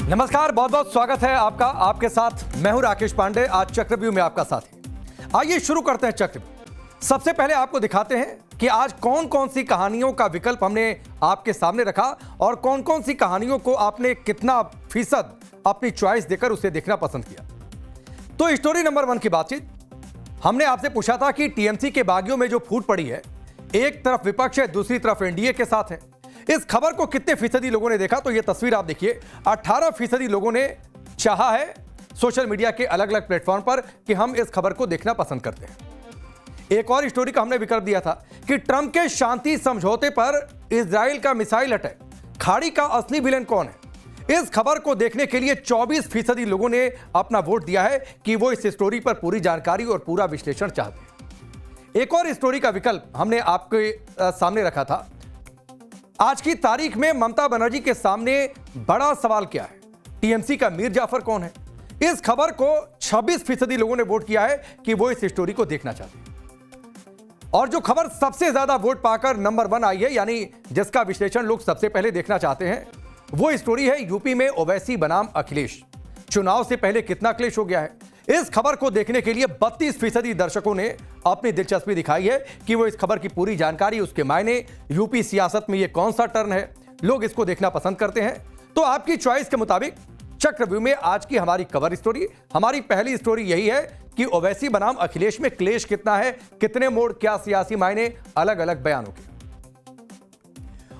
नमस्कार, बहुत बहुत स्वागत है आपका। आपके साथ मैं हूं राकेश पांडे। आज चक्रव्यूह में आपका साथी। आइए शुरू करते हैं चक्रव्यूह। सबसे पहले आपको दिखाते हैं कि आज कौन कौन सी कहानियों का विकल्प हमने आपके सामने रखा और कौन कौन सी कहानियों को आपने कितना फीसद अपनी चॉइस देकर उसे देखना पसंद किया। तो स्टोरी नंबर 1 की बातचीत। हमने आपसे पूछा था कि टीएमसी के बागियों में जो फूट पड़ी है, एक तरफ विपक्ष है, दूसरी तरफ एनडीए के साथ है। इस खबर को कितने फीसदी लोगों ने देखा, तो यह तस्वीर आप देखिए। 18% लोगों ने चाहा है सोशल मीडिया के अलग अलग प्लेटफॉर्म पर कि हम इस खबर को देखना पसंद करते हैं। एक और स्टोरी का हमने विकल्प दिया था कि ट्रंप के शांति समझौते पर इजराइल का मिसाइल अटैक, खाड़ी का असली विलेन कौन है। इस खबर को देखने के लिए 24% लोगों ने अपना वोट दिया है कि वो इस स्टोरी पर पूरी जानकारी और पूरा विश्लेषण चाहते हैं। एक और स्टोरी का विकल्प हमने आपके सामने रखा था। आज की तारीख में ममता बनर्जी के सामने बड़ा सवाल क्या है, टीएमसी का मीर जाफर कौन है। इस खबर को 26% लोगों ने वोट किया है कि वो इस स्टोरी को देखना चाहते हैं। और जो खबर सबसे ज्यादा वोट पाकर नंबर 1 आई है, यानी जिसका विश्लेषण लोग सबसे पहले देखना चाहते हैं, वो स्टोरी है यूपी में ओवैसी बनाम अखिलेश। चुनाव से पहले कितना क्लेश हो गया है। इस खबर को देखने के लिए 32% दर्शकों ने अपनी दिलचस्पी दिखाई है कि वो इस खबर की पूरी जानकारी, उसके मायने, यूपी सियासत में ये कौन सा टर्न है, लोग इसको देखना पसंद करते हैं। तो आपकी चॉइस के मुताबिक चक्रव्यूह में आज की हमारी कवर स्टोरी, हमारी पहली स्टोरी यही है कि ओवैसी बनाम अखिलेश में क्लेश कितना है, कितने मोड़, क्या सियासी मायने, अलग अलग बयानों के।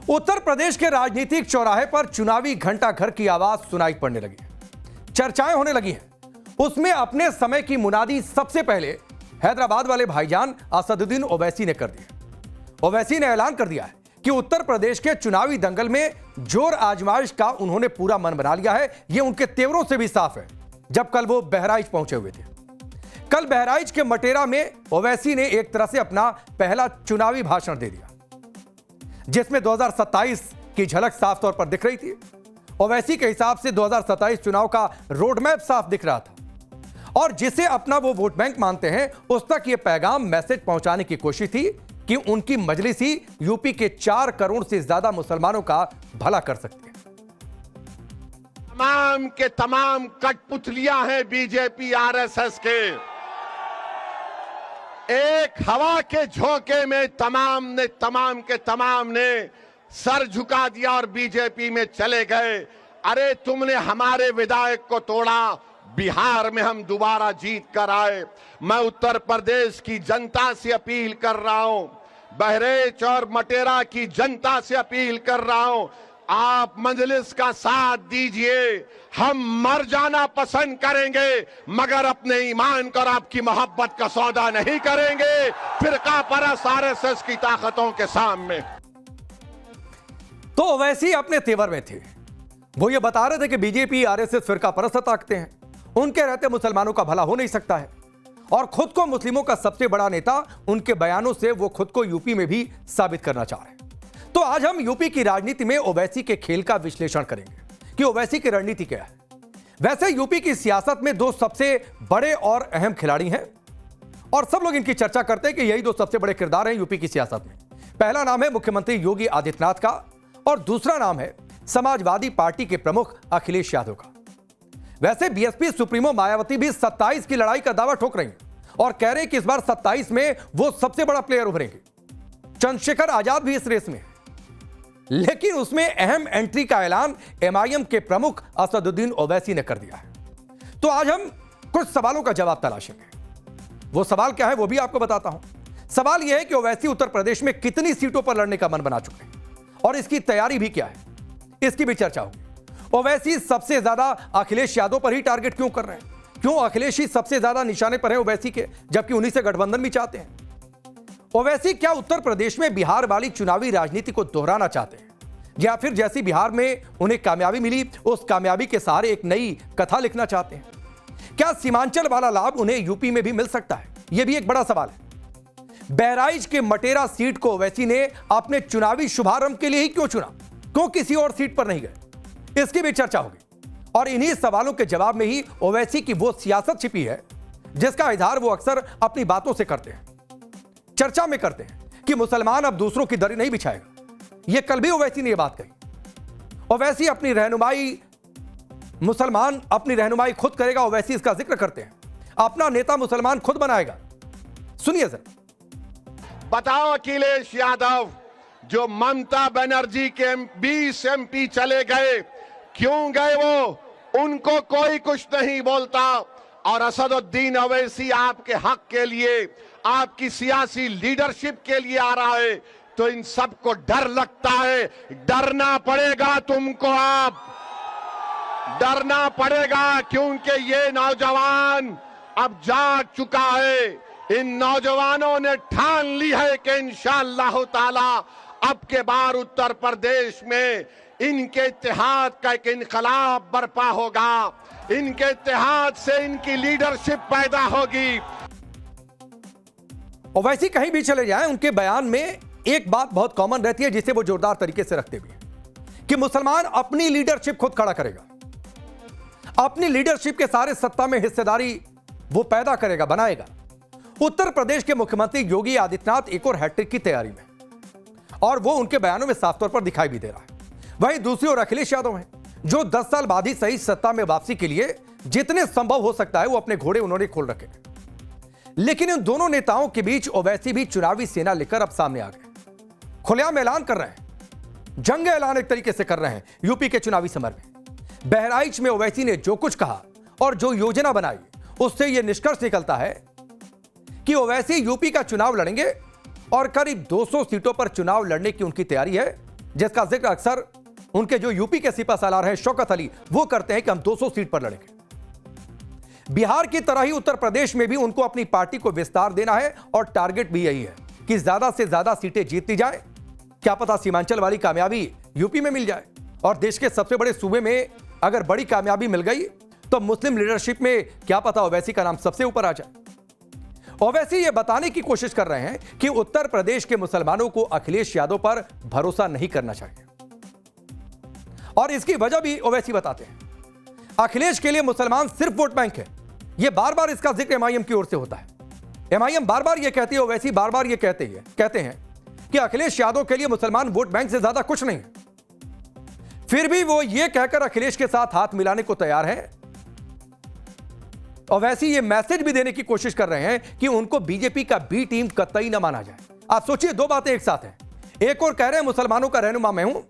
उत्तर प्रदेश के राजनीतिक चौराहे पर चुनावी घंटाघर की आवाज सुनाई पड़ने लगी है, चर्चाएं होने लगी हैं। उसमें अपने समय की मुनादी सबसे पहले हैदराबाद वाले भाईजान असदुद्दीन ओवैसी ने कर दी। ओवैसी ने ऐलान कर दिया है कि उत्तर प्रदेश के चुनावी दंगल में जोर आजमाइश का उन्होंने पूरा मन बना लिया है। यह उनके तेवरों से भी साफ है जब कल वो बहराइच पहुंचे हुए थे। कल बहराइच के मटेरा में ओवैसी ने एक तरह से अपना पहला चुनावी भाषण दे दिया, जिसमें 2027 की झलक साफ तौर पर दिख रही थी। ओवैसी के हिसाब से 2027 चुनाव का रोड मैप साफ दिख रहा था और जिसे अपना वो वोट बैंक मानते हैं, उस तक ये पैगाम, मैसेज पहुंचाने की कोशिश थी कि उनकी मजलिस ही यूपी के 4 करोड़ से ज्यादा मुसलमानों का भला कर सकती है। तमाम के तमाम कठपुतलियां हैं बीजेपी आरएसएस के। एक हवा के झोंके में तमाम के तमाम ने सर झुका दिया और बीजेपी में चले गए। अरे तुमने हमारे विधायक को तोड़ा, बिहार में हम दोबारा जीत कर आए। मैं उत्तर प्रदेश की जनता से अपील कर रहा हूं, बहराइच और मटेरा की जनता से अपील कर रहा हूं, आप मजलिस का साथ दीजिए। हम मर जाना पसंद करेंगे मगर अपने ईमान और आपकी मोहब्बत का सौदा नहीं करेंगे फिरका परस्त आरएसएस की ताकतों के सामने। तो ओवैसी अपने तेवर में थे। वो ये बता रहे थे कि बीजेपी आरएसएस फिरका परस्त ताकते हैं, उनके रहते मुसलमानों का भला हो नहीं सकता है और खुद को मुस्लिमों का सबसे बड़ा नेता उनके बयानों से वो खुद को यूपी में भी साबित करना चाह रहे हैं। तो आज हम यूपी की राजनीति में ओवैसी के खेल का विश्लेषण करेंगे कि ओवैसी की रणनीति क्या है। वैसे यूपी की सियासत में 2 सबसे बड़े और अहम खिलाड़ी हैं और सब लोग इनकी चर्चा करते हैं कि यही 2 सबसे बड़े किरदार हैं यूपी की सियासत में। पहला नाम है मुख्यमंत्री योगी आदित्यनाथ का और दूसरा नाम है समाजवादी पार्टी के प्रमुख अखिलेश यादव का। वैसे बीएसपी सुप्रीमो मायावती भी 27 की लड़ाई का दावा ठोक रही हैं और कह रहे हैं कि इस बार 27 में वो सबसे बड़ा प्लेयर उभरेंगे। चंद्रशेखर आजाद भी इस रेस में है, लेकिन उसमें अहम एंट्री का ऐलान एमआईएम के प्रमुख असदुद्दीन ओवैसी ने कर दिया है। तो आज हम कुछ सवालों का जवाब तलाशेंगे। वो सवाल क्या है वो भी आपको बताता हूं। सवाल यह है कि ओवैसी उत्तर प्रदेश में कितनी सीटों पर लड़ने का मन बना चुके हैं और इसकी तैयारी भी क्या है, इसकी भी चर्चा होगी। ओवैसी सबसे ज्यादा अखिलेश यादव पर ही टारगेट क्यों कर रहे हैं, क्यों अखिलेश ही सबसे ज्यादा निशाने पर है ओवैसी के, जबकि उन्हीं से गठबंधन भी चाहते हैं। ओवैसी क्या उत्तर प्रदेश में बिहार वाली चुनावी राजनीति को दोहराना चाहते हैं या फिर जैसी बिहार में उन्हें कामयाबी मिली उस कामयाबी के सहारे एक नई कथा लिखना चाहते हैं? क्या सीमांचल वाला लाभ उन्हें यूपी में भी मिल सकता है? यह भी एक बड़ा सवाल है। बहराइच के मटेरा सीट को ओवैसी ने अपने चुनावी शुभारंभ के लिए ही क्यों चुना, क्यों किसी और सीट पर नहीं गए, इसकी भी चर्चा होगी। और इन्हीं सवालों के जवाब में ही ओवैसी की वो सियासत छिपी है जिसका इजहार वो अक्सर अपनी बातों से करते हैं। चर्चा में करते हैं कि मुसलमान अब दूसरों की दरी नहीं बिछाएगा। यह कल भी ओवैसी ने यह बात कही। ओवैसी अपनी रहनुमाई, मुसलमान अपनी रहनुमाई खुद करेगा, ओवैसी इसका जिक्र करते हैं। अपना नेता मुसलमान खुद बनाएगा। सुनिए सर। बताओ अखिलेश यादव, जो ममता बनर्जी के 20 MP चले गए, क्यों गए वो? उनको कोई कुछ नहीं बोलता। और असदुद्दीन ओवैसी आपके हक के लिए, आपकी सियासी लीडरशिप के लिए आ रहा है, तो इन सबको डर लगता है। डरना पड़ेगा तुमको, आप डरना पड़ेगा, क्योंकि ये नौजवान अब जाग चुका है। इन नौजवानों ने ठान ली है कि इंशाअल्लाह ताला अब के बार उत्तर प्रदेश में इनके इत्तेहाद का एक इनकलाब बर्पा होगा। इनके इत्तेहाद से इनकी लीडरशिप पैदा होगी। ओवैसी कहीं भी चले जाएं, उनके बयान में एक बात बहुत कॉमन रहती है, जिसे वो जोरदार तरीके से रखते भी हैं कि मुसलमान अपनी लीडरशिप खुद खड़ा करेगा, अपनी लीडरशिप के सारे सत्ता में हिस्सेदारी वो पैदा करेगा, बनाएगा। उत्तर प्रदेश के मुख्यमंत्री योगी आदित्यनाथ एक और हैट्रिक की तैयारी में, और वो उनके बयानों में साफ तौर पर दिखाई भी दे रहा है। वहीं दूसरी ओर अखिलेश यादव हैं, जो 10 साल बाद ही सही सत्ता में वापसी के लिए जितने संभव हो सकता है वो अपने घोड़े उन्होंने खोल रखे। लेकिन इन दोनों नेताओं के बीच ओवैसी भी चुनावी सेना लेकर अब सामने आ गए, खुलेआम ऐलान कर रहे हैं, जंग ऐलान एक तरीके से कर रहे हैं। यूपी के चुनावी समर में बहराइच में ओवैसी ने जो कुछ कहा और जो योजना बनाई, उससे यह निष्कर्ष निकलता है कि ओवैसी यूपी का चुनाव लड़ेंगे और करीब 200 सीटों पर चुनाव लड़ने की उनकी तैयारी है, जिसका जिक्र अक्सर उनके जो यूपी के सिपहसालार हैं शौकत अली, वो करते हैं कि हम 200 सीट पर लड़ेंगे। बिहार की तरह ही उत्तर प्रदेश में भी उनको अपनी पार्टी को विस्तार देना है और टारगेट भी यही है कि ज्यादा से ज्यादा सीटें जीतती जाए। क्या पता सीमांचल वाली कामयाबी यूपी में मिल जाए, और देश के सबसे बड़े सूबे में अगर बड़ी कामयाबी मिल गई तो मुस्लिम लीडरशिप में क्या पता ओवैसी का नाम सबसे ऊपर आ जाए। ओवैसी ये बताने की कोशिश कर रहे हैं कि उत्तर प्रदेश के मुसलमानों को अखिलेश यादव पर भरोसा नहीं करना चाहिए, और इसकी वजह भी ओवैसी बताते हैं। अखिलेश के लिए मुसलमान सिर्फ वोट बैंक है। यह बार बार इसका जिक्र एमआईएम की ओर से होता है। एमआईएम बार बार यह कहती है, ओवैसी बार बार यह कहते हैं कि अखिलेश यादव के लिए मुसलमान वोट बैंक से ज्यादा कुछ नहीं है। फिर भी वो ये कहकर अखिलेश के साथ हाथ मिलाने को तैयार है। ओवैसी ये मैसेज भी देने की कोशिश कर रहे हैं कि उनको बीजेपी का बी टीम कतई न माना जाए। आप सोचिए, दो बातें एक साथ हैं। एक और कह रहे हैं मुसलमानों का रहनुमा मैं हूं,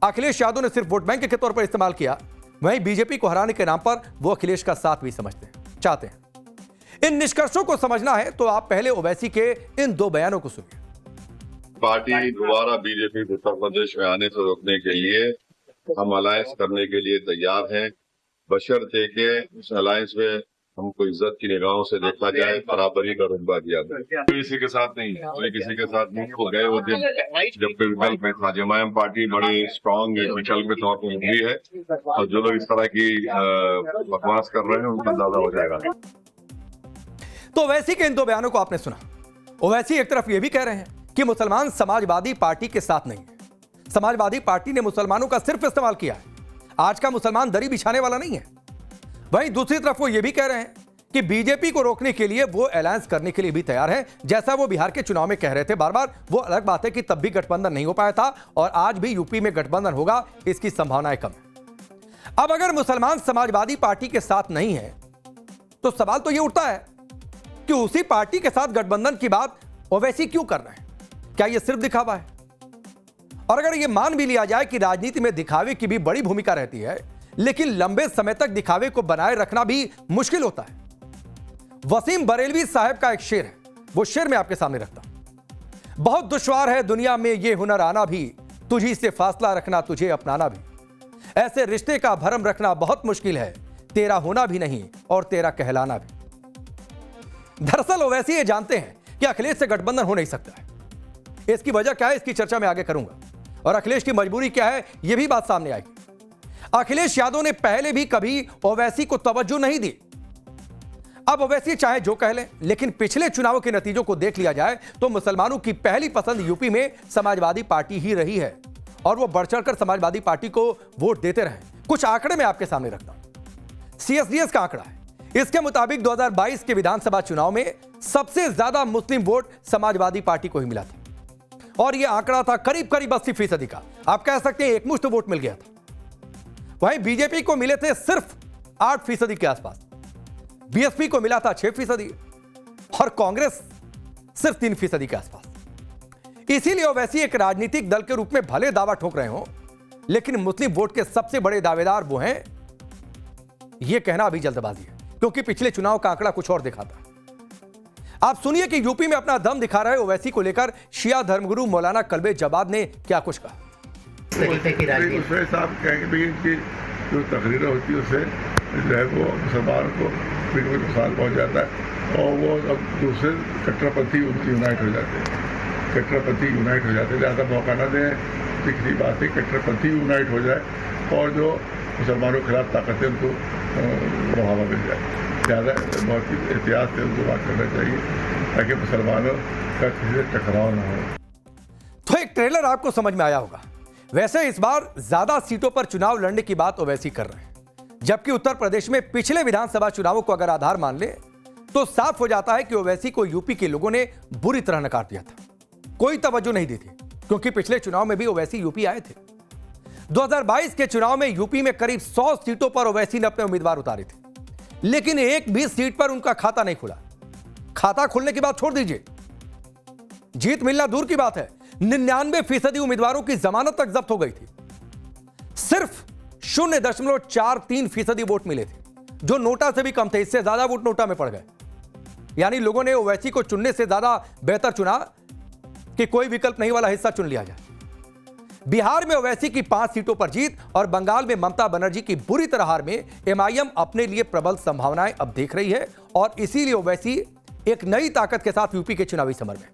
अखिलेश यादव ने सिर्फ वोट बैंक के तौर पर इस्तेमाल किया, वहीं बीजेपी को हराने के नाम पर वो अखिलेश का साथ भी चाहते हैं। इन निष्कर्षों को समझना है तो आप पहले ओवैसी के इन दो बयानों को सुनिए। पार्टी दोबारा बीजेपी को उत्तर प्रदेश में आने से रोकने के लिए हम अलायंस करने के लिए तैयार हैं, बशर्ते के उस अलायंस में हमको इज्जत की निगाहों से देखा जाए, बराबरी का रुतबा दिया जाए। किसी के साथ नहीं, कोई किसी के साथ नहीं हो गए वो दिन जब कोई विकल्प में था। जमायम पार्टी बड़ी स्ट्रांग विकल्प के तौर पर उभरी है, और जो लोग इस तरह की बकवास कर रहे हैं उनका अंदाजा हो जाएगा। तो ओवैसी के इन दो बयानों को आपने सुना। ओवैसी एक तरफ यह भी कह रहे हैं कि मुसलमान समाजवादी पार्टी के साथ नहीं है, समाजवादी पार्टी ने मुसलमानों का सिर्फ इस्तेमाल किया है, आज का मुसलमान दरी बिछाने वाला नहीं है। वहीं दूसरी तरफ वो ये भी कह रहे हैं कि बीजेपी को रोकने के लिए वो अलायंस करने के लिए भी तैयार है, जैसा वो बिहार के चुनाव में कह रहे थे बार बार। वो अलग बात है कि तब भी गठबंधन नहीं हो पाया था, और आज भी यूपी में गठबंधन होगा, इसकी संभावनाएं कम है। अब अगर मुसलमान समाजवादी पार्टी के साथ नहीं है तो सवाल तो ये उठता है कि उसी पार्टी के साथ गठबंधन की बात ओवैसी क्यों कर रहे हैं? क्या यह सिर्फ दिखावा है? और अगर यह मान भी लिया जाए कि राजनीति में दिखावे की भी बड़ी भूमिका रहती है, लेकिन लंबे समय तक दिखावे को बनाए रखना भी मुश्किल होता है। वसीम बरेलवी साहब का एक शेर है, वो शेर मैं आपके सामने रखता हूं। बहुत दुश्वार है दुनिया में ये हुनर आना भी, तुझी से फासला रखना तुझे अपनाना भी। ऐसे रिश्ते का भरम रखना बहुत मुश्किल है, तेरा होना भी नहीं और तेरा कहलाना भी। दरअसल ओवैसी ये जानते हैं कि अखिलेश से गठबंधन हो नहीं सकता है। इसकी वजह क्या है, इसकी चर्चा मैं आगे करूंगा, और अखिलेश की मजबूरी क्या है यह भी बात सामने आएगी। अखिलेश यादव ने पहले भी कभी ओवैसी को तवज्जो नहीं दी। अब ओवैसी चाहे जो कह लें, लेकिन पिछले चुनावों के नतीजों को देख लिया जाए तो मुसलमानों की पहली पसंद यूपी में समाजवादी पार्टी ही रही है, और वो बढ़ चढ़कर समाजवादी पार्टी को वोट देते रहे। कुछ आंकड़े मैं आपके सामने रखता हूं। CSDS का आंकड़ा है, इसके मुताबिक 2022 के विधानसभा चुनाव में सबसे ज्यादा मुस्लिम वोट समाजवादी पार्टी को ही मिला था और यह आंकड़ा था करीब करीब 80% का। आप कह सकते हैं एकमुश्त वोट मिल गया था। वहीं बीजेपी को मिले थे सिर्फ 8% के आसपास, बीएसपी को मिला था 6% और कांग्रेस सिर्फ 3% के आसपास। इसीलिए ओवैसी एक राजनीतिक दल के रूप में भले दावा ठोक रहे हो, लेकिन मुस्लिम वोट के सबसे बड़े दावेदार वो हैं, यह कहना अभी जल्दबाजी है, क्योंकि पिछले चुनाव का आंकड़ा कुछ और दिखाता है। आप सुनिए कि यूपी में अपना दम दिखा रहे ओवैसी को लेकर शिया धर्मगुरु मौलाना कल्बे जवाद ने क्या कुछ कहा। उसमें साहब कहेंगे भाई इनकी जो तकरीरें होती है उससे जो है वो मुसलमानों को बिल्कुल नुकसान पहुँच जाता है और वो अब दूसरे कट्टरपंथी उनकी यूनाइट हो जाते हैं, कट्टरपंथी यूनाइट हो जाते हैं। ज़्यादा मौका न दें, तीसरी बात है कट्टरपंथी यूनाइट हो जाए और जो मुसलमानों के खिलाफ ताकतें उनको बढ़ावा मिल जाए। ज़्यादा बहुत ही एहतियात से उनको बात करना चाहिए ताकि मुसलमानों का किसी से टकराव ना हो। तो एक ट्रेलर आपको समझ में आया होगा। वैसे इस बार ज्यादा सीटों पर चुनाव लड़ने की बात ओवैसी कर रहे हैं, जबकि उत्तर प्रदेश में पिछले विधानसभा चुनावों को अगर आधार मान ले तो साफ हो जाता है कि ओवैसी को यूपी के लोगों ने बुरी तरह नकार दिया था, कोई तवज्जो नहीं दी थी, क्योंकि पिछले चुनाव में भी ओवैसी यूपी आए थे। 2022 के चुनाव में यूपी में करीब 100 सीटों पर ओवैसी ने अपने उम्मीदवार उतारे थे, लेकिन एक भी सीट पर उनका खाता नहीं खुला। खाता खुलने की बात छोड़ दीजिए, जीत मिलना दूर की बात है, 99% उम्मीदवारों की जमानत तक जब्त हो गई थी। सिर्फ 0.43% वोट मिले थे, जो नोटा से भी कम थे। इससे ज्यादा वोट नोटा में पड़ गए। यानी लोगों ने ओवैसी को चुनने से ज्यादा बेहतर चुना कि कोई विकल्प नहीं वाला हिस्सा चुन लिया जाए। बिहार में ओवैसी की 5 सीटों पर जीत और बंगाल में ममता बनर्जी की बुरी तरह हार में एमआईएम अपने लिए प्रबल संभावनाएं अब देख रही है और इसीलिए ओवैसी एक नई ताकत के साथ यूपी के चुनावी समर में।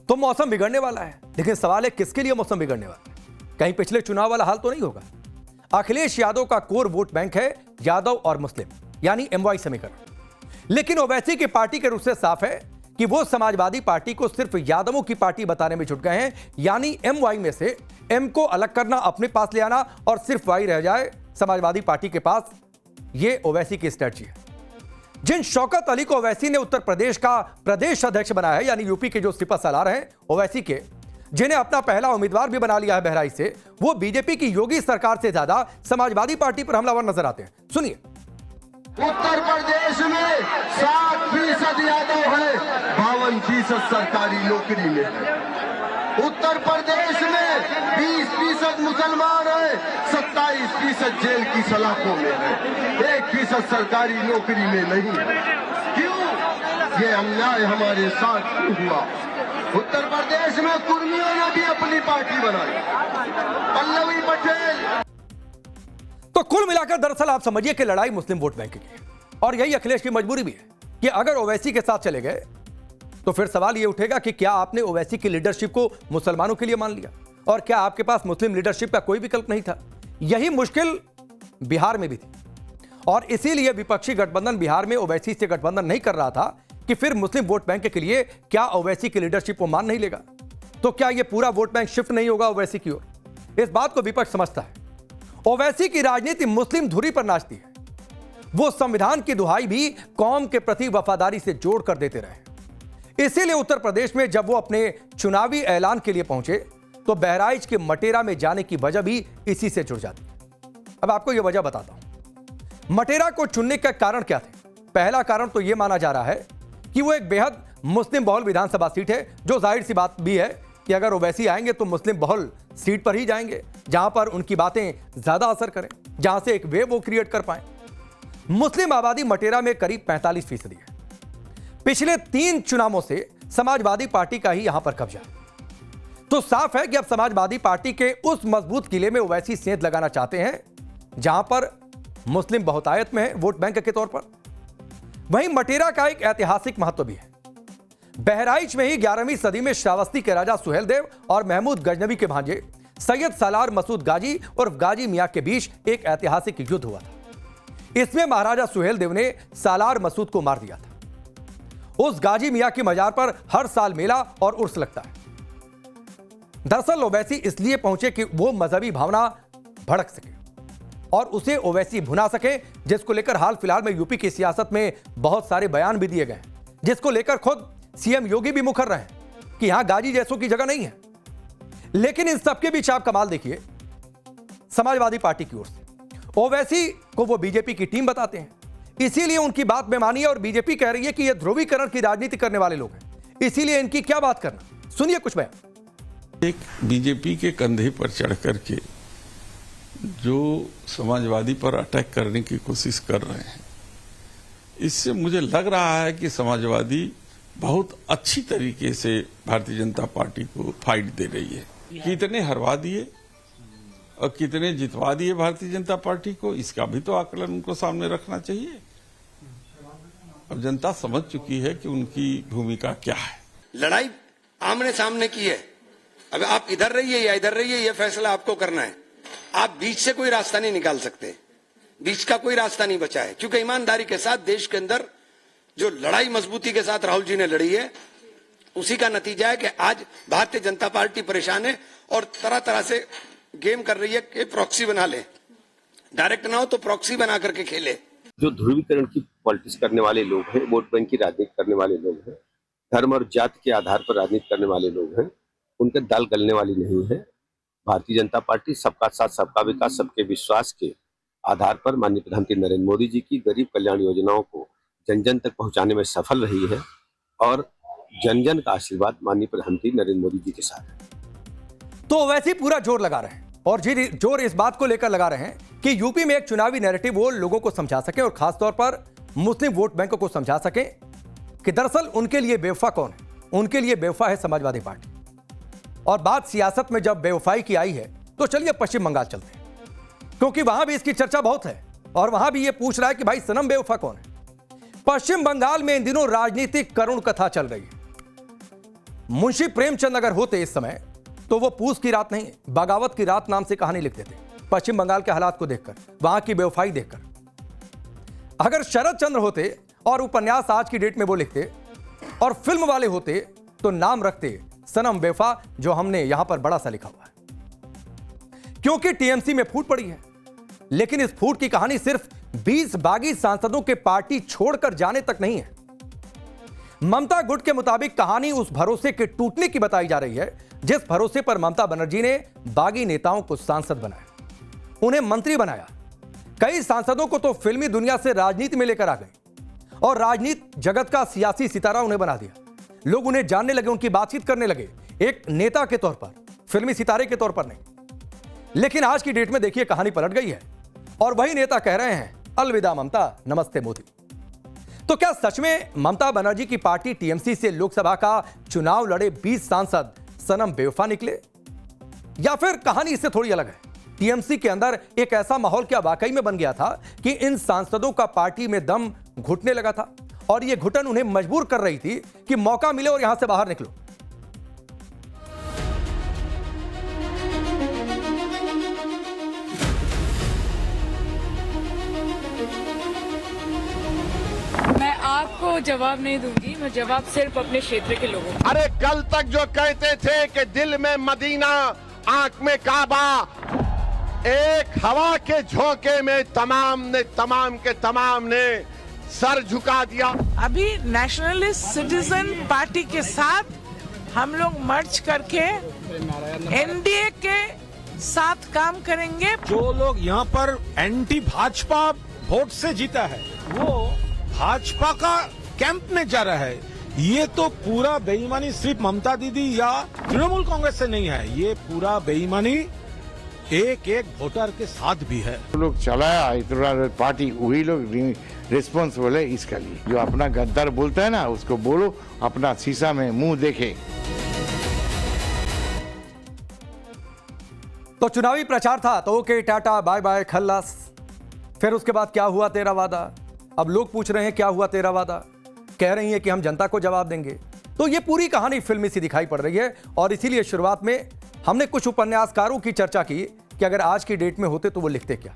तो मौसम बिगड़ने वाला है, लेकिन सवाल है किसके लिए मौसम बिगड़ने वाला है? कहीं पिछले चुनाव वाला हाल तो नहीं होगा? अखिलेश यादव का कोर वोट बैंक है यादव और मुस्लिम, यानी एमवाई समीकरण। लेकिन ओवैसी की पार्टी के रुख से साफ है कि वो समाजवादी पार्टी को सिर्फ यादवों की पार्टी बताने में जुट गए हैं, यानी एमवाई में से एम को अलग करना, अपने पास ले आना और सिर्फ वाई रह जाए समाजवादी पार्टी के पास। ये ओवैसी की स्ट्रेटजी है। जिन शौकत अली को ओवैसी ने उत्तर प्रदेश का प्रदेश अध्यक्ष बनाया है, यानी यूपी के जो सिपा सालार हैं ओवैसी के, जिन्हें अपना पहला उम्मीदवार भी बना लिया है बहराइच से, वो बीजेपी की योगी सरकार से ज्यादा समाजवादी पार्टी पर हमलावर नजर आते हैं। सुनिए। उत्तर प्रदेश में 60% यादव है, 52% सरकारी नौकरी में। उत्तर प्रदेश में 20% मुसलमान है, 27% जेल की सलाखों में है, 1% सरकारी नौकरी में नहीं है। क्यों? ये अन्याय हमारे साथ क्यों हुआ? उत्तर प्रदेश में कुर्मियों ने भी अपनी पार्टी बनाई, पल्लवी पटेल। तो कुल मिलाकर दरअसल आप समझिए कि लड़ाई मुस्लिम वोट बैंक की है और यही अखिलेश की मजबूरी भी है कि अगर ओवैसी के साथ चले गए तो फिर सवाल यह उठेगा कि क्या आपने ओवैसी की लीडरशिप को मुसलमानों के लिए मान लिया और क्या आपके पास मुस्लिम लीडरशिप का कोई विकल्प नहीं था? यही मुश्किल बिहार में भी थी और इसीलिए विपक्षी गठबंधन बिहार में ओवैसी से गठबंधन नहीं कर रहा था कि फिर मुस्लिम वोट बैंक के लिए क्या ओवैसी की लीडरशिप को मान नहीं लेगा तो क्या यह पूरा वोट बैंक शिफ्ट नहीं होगा ओवैसी की ओर? इस बात को विपक्ष समझता है। ओवैसी की राजनीति मुस्लिम धुरी पर नाचती है। वो संविधान की दुहाई भी कौम के प्रति वफादारी से जोड़ कर देते रहे। इसीलिए उत्तर प्रदेश में जब वो अपने चुनावी ऐलान के लिए पहुंचे तो बहराइच के मटेरा में जाने की वजह भी इसी से जुड़ जाती है। अब आपको यह वजह बताता हूं। मटेरा को चुनने का कारण क्या थे? पहला कारण तो यह माना जा रहा है कि वो एक बेहद मुस्लिम बहुल विधानसभा सीट है, जो जाहिर सी बात भी है कि अगर ओवैसी आएंगे तो मुस्लिम बहुल सीट पर ही जाएंगे, जहां पर उनकी बातें ज्यादा असर करें, जहां से एक वेव वो क्रिएट कर पाए। मुस्लिम आबादी मटेरा में करीब 45% है। पिछले 3 चुनावों से समाजवादी पार्टी का ही यहां पर कब्जा है। तो साफ है कि अब समाजवादी पार्टी के उस मजबूत किले में ओवैसी सेंध लगाना चाहते हैं जहां पर मुस्लिम बहुतायत में है वोट बैंक के तौर पर। वहीं मटेरा का एक ऐतिहासिक महत्व भी है। बहराइच में ही 11वीं सदी में श्रावस्ती के राजा सुहेलदेव और महमूद गजनवी के भांजे सैयद सालार मसूद गाजी और गाजी मियां के बीच एक ऐतिहासिक युद्ध हुआ था। इसमें महाराजा सुहेलदेव ने सालार मसूद को मार दिया था। उस गाजी मियां की मजार पर हर साल मेला और उर्स लगता है। दरअसल ओवैसी इसलिए पहुंचे कि वो मजहबी भावना भड़क सके। और उसे ओवैसी भुना सके, जिसको लेकर हाल फिलहाल में यूपी की सियासत में बहुत सारे बयान भी दिए गए हैं, जिसको लेकर खुद सीएम योगी भी मुखर रहे हैं कि यहां गाजी जैसों की जगह नहीं है। लेकिन इन सबके बीच आप कमाल देखिए, समाजवादी पार्टी की ओर से ओवैसी को वो बीजेपी की टीम बताते हैं, इसीलिए उनकी बात बेमानी है और बीजेपी कह रही है कि ये ध्रुवीकरण की राजनीति करने वाले लोग हैं, इसीलिए इनकी क्या बात करना। सुनिए कुछ बयान। एक बीजेपी के कंधे पर चढ़ करके जो समाजवादी पर अटैक करने की कोशिश कर रहे हैं, इससे मुझे लग रहा है कि समाजवादी बहुत अच्छी तरीके से भारतीय जनता पार्टी को फाइट दे रही है। कितने हरवा दिए और कितने जितवा दिए भारतीय जनता पार्टी को, इसका भी तो आकलन उनको सामने रखना चाहिए। अब जनता समझ चुकी है कि उनकी भूमिका क्या है। लड़ाई आमने सामने की है। अब आप इधर रहिए या इधर रहिए, यह फैसला आपको करना है। आप बीच से कोई रास्ता नहीं निकाल सकते, बीच का कोई रास्ता नहीं बचा है, क्योंकि ईमानदारी के साथ देश के अंदर जो लड़ाई मजबूती के साथ राहुल जी ने लड़ी है, उसी का नतीजा है कि आज भारतीय जनता पार्टी परेशान है और तरह तरह से गेम कर रही है कि प्रॉक्सी बना ले, डायरेक्ट ना हो तो प्रॉक्सी बना करके खेले। जो ध्रुवीकरण की पॉलिटिक्स करने वाले लोग हैं, वोट बैंक की राजनीति करने वाले लोग हैं, धर्म और जाति के आधार पर राजनीति करने वाले लोग हैं, उनके दाल गलने वाली नहीं है। भारतीय जनता पार्टी सबका साथ सबका विकास सबके विश्वास के आधार पर माननीय प्रधानमंत्री नरेंद्र मोदी जी की गरीब कल्याण योजनाओं को जन जन तक पहुंचाने में सफल रही है और जन जन का आशीर्वाद माननीय प्रधानमंत्री नरेंद्र मोदी जी के साथ है। तो वैसे ही पूरा जोर लगा रहे हैं और जोर इस बात को लेकर लगा रहे हैं कि यूपी में एक चुनावी नैरेटिव वो लोगों को समझा सके और खासतौर पर मुस्लिम वोट बैंक को समझा सके कि दरअसल उनके लिए बेवफा कौन है। उनके लिए बेवफा है समाजवादी पार्टी। और बात सियासत में जब बेवफाई की आई है तो चलिए पश्चिम बंगाल चलते हैं, क्योंकि वहां भी इसकी चर्चा बहुत है और वहां भी ये पूछ रहा है कि भाई सनम बेवफा कौन है। पश्चिम बंगाल में इन दिनों राजनीतिक करुण कथा चल रही है। मुंशी प्रेमचंद अगर होते इस समय तो वो पूस की रात नहीं, बगावत की रात नाम से कहानी लिख देते पश्चिम बंगाल के हालात को देखकर, वहां की बेवफाई देखकर। अगर शरद चंद्र होते और उपन्यास आज की डेट में वो लिखते और फिल्म वाले होते तो नाम रखते सनम बेवफा, जो हमने यहां पर बड़ा सा लिखा हुआ है। क्योंकि टीएमसी में फूट पड़ी है, लेकिन इस फूट की कहानी सिर्फ 20 बागी सांसदों के पार्टी छोड़कर जाने तक नहीं है। ममता गुट के मुताबिक कहानी उस भरोसे के टूटने की बताई जा रही है जिस भरोसे पर ममता बनर्जी ने बागी नेताओं को सांसद बनाया, उन्हें मंत्री बनाया। कई सांसदों को तो फिल्मी दुनिया से राजनीति में लेकर आ गई और राजनीति जगत का सियासी सितारा उन्हें बना दिया। लोग उन्हें जानने लगे, उनकी बातचीत करने लगे एक नेता के तौर पर, फिल्मी सितारे के तौर पर नहीं। लेकिन आज की डेट में देखिए कहानी पलट गई है और वही नेता कह रहे हैं अलविदा ममता, नमस्ते मोदी। तो क्या सच में ममता बनर्जी की पार्टी टीएमसी से लोकसभा का चुनाव लड़े 20 सांसद सनम बेवफा निकले, या फिर कहानी इससे थोड़ी अलग है? टीएमसी के अंदर एक ऐसा माहौल क्या वाकई में बन गया था कि इन सांसदों का पार्टी में दम घुटने लगा था और यह घुटन उन्हें मजबूर कर रही थी कि मौका मिले और यहां से बाहर निकलो। मैं आपको जवाब नहीं दूंगी, मैं जवाब सिर्फ अपने क्षेत्र के लोगों को। अरे कल तक जो कहते थे कि दिल में मदीना आंख में काबा, एक हवा के झोंके में तमाम के तमाम ने सर झुका दिया। अभी नेशनलिस्ट सिटीजन पार्टी के साथ हम लोग मर्ज करके एनडीए के साथ काम करेंगे। जो लोग यहाँ पर एंटी भाजपा वोट से जीता है वो भाजपा का कैंप में जा रहा है। ये तो पूरा बेईमानी सिर्फ ममता दीदी या तृणमूल कांग्रेस से नहीं है, ये पूरा बेईमानी एक एक वोटर के साथ भी है। लोग चलाया इतना पार्टी, वही लोग रिस्पॉन्सिबल है इसका लिए। जो अपना गद्दार बोलता है ना, उसको बोलो अपना शीशा में मुंह देखे। तो चुनावी प्रचार था तो ओके टाटा बाय बाय खल्लास। फिर उसके बाद क्या हुआ तेरा वादा? अब लोग पूछ रहे हैं क्या हुआ तेरा वादा, कह रही है कि हम जनता को जवाब देंगे। तो ये पूरी कहानी फिल्मी सी दिखाई पड़ रही है और इसीलिए शुरुआत में हमने कुछ उपन्यासकारों की चर्चा की कि अगर आज की डेट में होते तो वो लिखते क्या।